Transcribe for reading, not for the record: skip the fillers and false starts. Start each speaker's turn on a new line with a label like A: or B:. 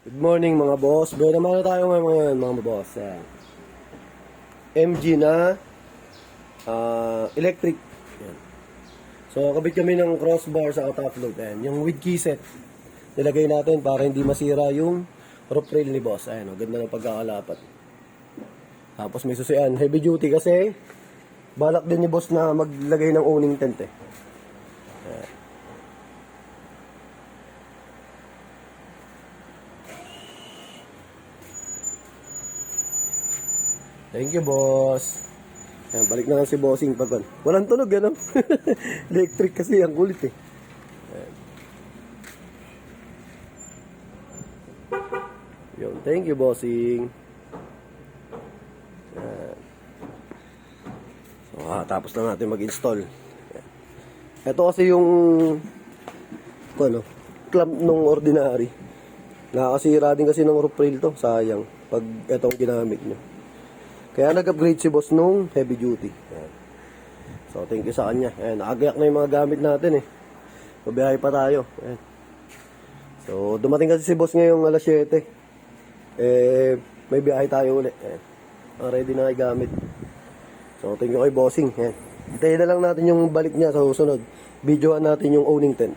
A: Good morning mga boss. Bro naman na tayo ngayon mga boss. MG na electric. Yan. So kabit kami ng crossbar sa top load. Ayan. Yung with key set. Nilagay natin para hindi masira yung roof rail ni boss. Ayan, ganda ng pagkakalapat. Tapos may susian. Heavy duty kasi balak din ni boss na maglagay ng owning tent eh. Ayan. Thank you, boss. Ayan, balik na lang si bossing pagkan. Walang tunog, ano? Electric kasi, ang kulit eh. Ayan. Yun, thank you, bossing. Ayan. So, tapos na natin mag-install. Ayan. Ito kasi yung clamp nung ordinary. Nakakasira din kasi ng roof rail to. Sayang. Pag itong ginamit nyo. Kaya nag-upgrade si boss nung heavy duty. Ayan. So, thank you sa kanya. Ayan, nakagayak na yung mga gamit natin eh. Mabiyahe pa tayo. Ayan. So, dumating kasi si boss ngayong alas 7. May biyahe tayo ulit. Ayan. Ready na yung gamit. So, thank you kay bossing. Ayan. Hintayin na lang natin yung balik niya sa susunod. Videoan natin yung owning tent.